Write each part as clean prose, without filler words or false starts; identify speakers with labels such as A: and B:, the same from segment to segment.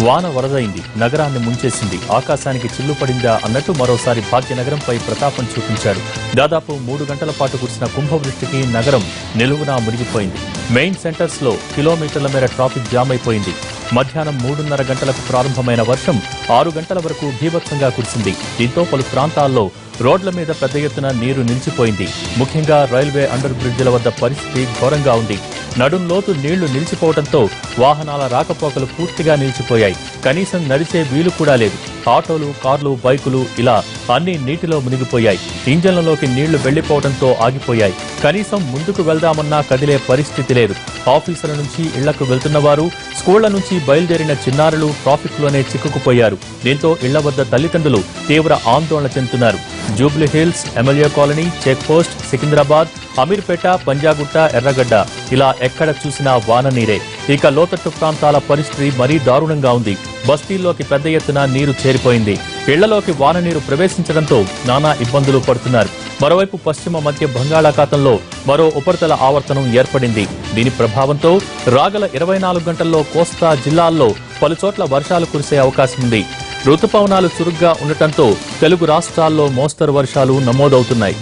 A: వాన వరదైంది, నగరాన్ని ముంచేసింది. ఆకాశానికి చిల్లు పడిందా అన్నట్టు మరోసారి భాగ్యనగరంపై ప్రతాపం చూపించాడు. దాదాపు 3 గంటల పాటు కురిసిన కుంభవృష్టికి నగరం నిలువునా మునిగిపోయింది. మెయిన్ సెంటర్స్ లో కిలోమీటర్ల మేర ట్రాఫిక్ జామ్ అయిపోయింది. మధ్యాహ్నం 3:30 గంటలకు ప్రారంభమైన వర్షం 6 గంటల వరకు భీభత్సంగా కురిసింది. దీంతో పలు ప్రాంతాల్లో రోడ్ల మీద పెద్ద ఎత్తున నీరు నిలిచిపోయింది. ముఖ్యంగా రైల్వే అండర్ బ్రిడ్జిల వద్ద పరిస్థితి ఘోరంగా ఉంది. నడుంలోతు నీళ్లు నిలిచిపోవడంతో వాహనాల రాకపోకలు పూర్తిగా నిలిచిపోయాయి. కనీసం నడిచే వీలు కూడా లేదు. ఆటోలు, కార్లు, బైకులు ఇలా అన్ని నీటిలో మునిగిపోయాయి. ఇంజన్లలోకి నీళ్లు వెళ్లిపోవడంతో ఆగిపోయాయి. కనీసం ముందుకు వెళ్దామన్నా కదిలే పరిస్థితి లేదు. ఆఫీసుల నుంచి ఇళ్లకు వెళ్తున్నవారు, స్కూళ్ల నుంచి బయలుదేరిన చిన్నారులు ట్రాఫిక్లోనే చిక్కుకుపోయారు. దీంతో ఇళ్ల వద్ద తల్లిదండ్రులు తీవ్ర ఆందోళన చెందుతున్నారు. Jubilee Hills, MLA colony, check post, Secunderabad, Ameerpet, Panjagutta, Erragadda ఇలా ఎక్కడ చూసినా వాన నీరే. ఇక లోతట్టు ప్రాంతాల పరిస్థితి మరీ దారుణంగా ఉంది. బస్తీల్లోకి పెద్ద ఎత్తున నీరు చేరిపోయింది. ఇళ్లలోకి వాన నీరు ప్రవేశించడంతో నానా ఇబ్బందులు పడుతున్నారు. మరోవైపు పశ్చిమ మధ్య బంగాళాఖాతంలో మరో ఉపరితల ఆవర్తనం ఏర్పడింది. దీని ప్రభావంతో రాగల 24 గంటల్లో కోస్తా జిల్లాల్లో పలుచోట్ల వర్షాలు కురిసే అవకాశం ఉంది. రుతుపవనాలు చురుగ్గా ఉండటంతో తెలుగు రాష్ట్రాల్లో మోస్తరు వర్షాలు నమోదవుతున్నాయి.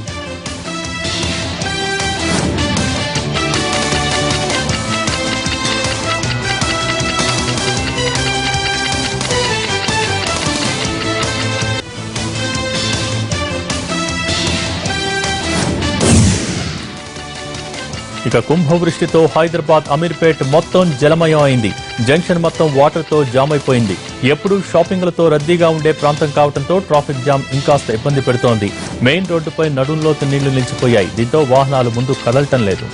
A: ఇక కుంభవృష్టితో హైదరాబాద్ అమీర్పేట్ మొత్తం జలమయం అయింది. జంక్షన్ మొత్తం వాటర్ తో జామ్ అయిపోయింది. ఎప్పుడూ షాపింగ్లతో రద్దీగా ఉండే ప్రాంతం కావడంతో ట్రాఫిక్ జామ్ ఇంకాస్త ఇబ్బంది పెడుతోంది. మెయిన్ రోడ్డుపై నడుంలోతు నీళ్లు నిలిచిపోయాయి. దీంతో వాహనాలు ముందు కదలటం లేదు.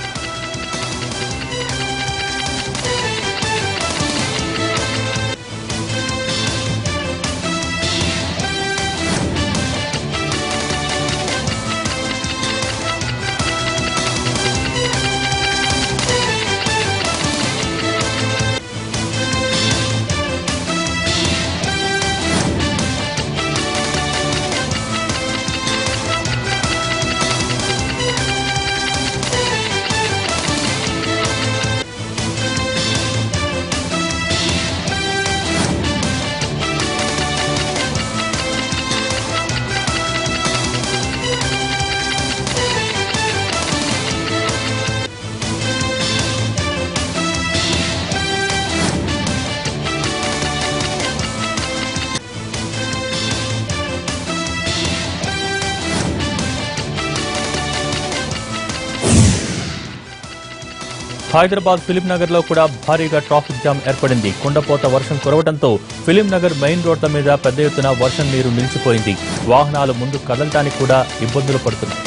A: హైదరాబాద్ ఫిలిం నగర్ లో కూడా భారీగా ట్రాఫిక్ జామ్ ఏర్పడింది. కుండపోత వర్షం కురవడంతో ఫిలిం నగర్ మెయిన్ రోడ్ల మీద పెద్ద ఎత్తున వర్షం నీరు నిలిచిపోయింది. వాహనాలు ముందు కదలటానికి కూడా ఇబ్బందులు పడుతున్నాయి.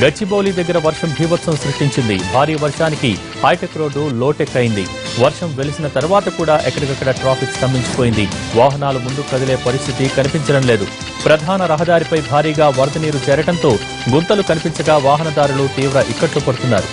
A: గచ్చిబౌలి దగ్గర వర్షం బీభత్సం సృష్టించింది. భారీ వర్షానికి హైటెక్ రోడ్డు లోటెక్ అయింది. వర్షం వెలిసిన తర్వాత కూడా ఎక్కడికక్కడ ట్రాఫిక్ స్తంభించిపోయింది. వాహనాలు ముందు కదిలే పరిస్థితి కనిపించడం లేదు. ప్రధాన రహదారిపై భారీగా వరద నీరు చేరటంతో గుంతలు కనిపించగా వాహనదారులు తీవ్ర ఇక్కట్లు పడుతున్నారు.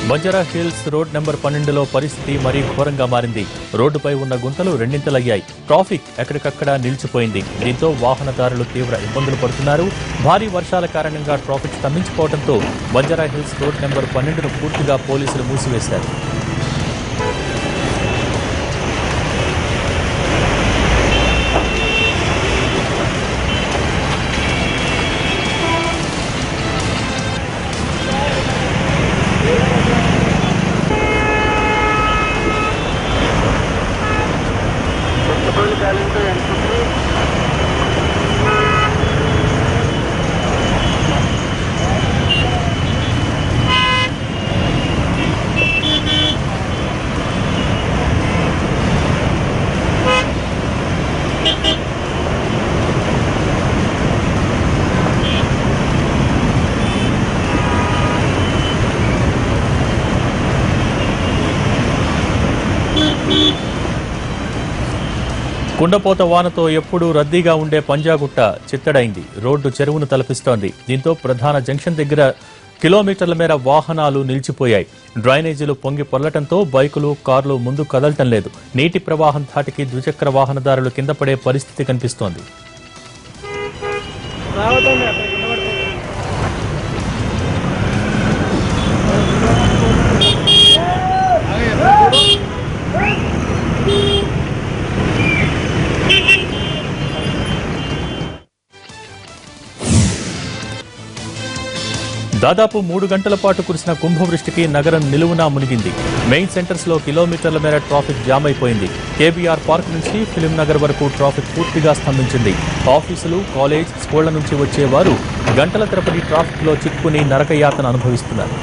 A: బంజారా హిల్స్ రోడ్ నెంబర్ 12లో పరిస్థితి మరీ ఘోరంగా మారింది. రోడ్డుపై ఉన్న గుంతలు రెండింతలయ్యాయి. ట్రాఫిక్ ఎక్కడికక్కడ నిలిచిపోయింది. దీంతో వాహనదారులు తీవ్ర ఇబ్బందులు పడుతున్నారు. భారీ వర్షాల కారణంగా ట్రాఫిక్ స్తంభించిపోవడంతో బంజారా హిల్స్ రోడ్ నెంబర్ 12ను పూర్తిగా పోలీసులు మూసివేశారు. కుండపోత వానతో ఎప్పుడూ రద్దీగా ఉండే పంజాగుట్ట చిత్తడైంది. రోడ్డు చెరువును తలపిస్తోంది. దీంతో ప్రధాన జంక్షన్ దగ్గర కిలోమీటర్ల మేర వాహనాలు నిలిచిపోయాయి. డ్రైనేజీలు పొంగి పొర్లటంతో బైకులు, కార్లు ముందు కదలటం లేదు. నీటి ప్రవాహం ధాటికి ద్విచక్ర వాహనదారులు కింద పడే పరిస్థితి కనిపిస్తోంది. దాదాపు 3 గంటల పాటు కురిసిన కుంభవృష్టికి నగరం నిలువునా మునిగింది. మెయిన్ సెంటర్స్ లో కిలోమీటర్ల మేర ట్రాఫిక్ జామ్ అయిపోయింది. కేబీఆర్ పార్క్ నుంచి ఫిలిం నగర్ వరకు ట్రాఫిక్ పూర్తిగా స్తంభించింది. ఆఫీసులు, కాలేజ్, స్కూళ్ల నుంచి వచ్చేవారు గంటల తరబడి ట్రాఫిక్ లో చిక్కుని నరకయాతన అనుభవిస్తున్నారు.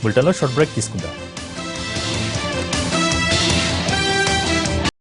A: బులెటిన్లో షార్ట్ బ్రేక్ తీసుకుందాం.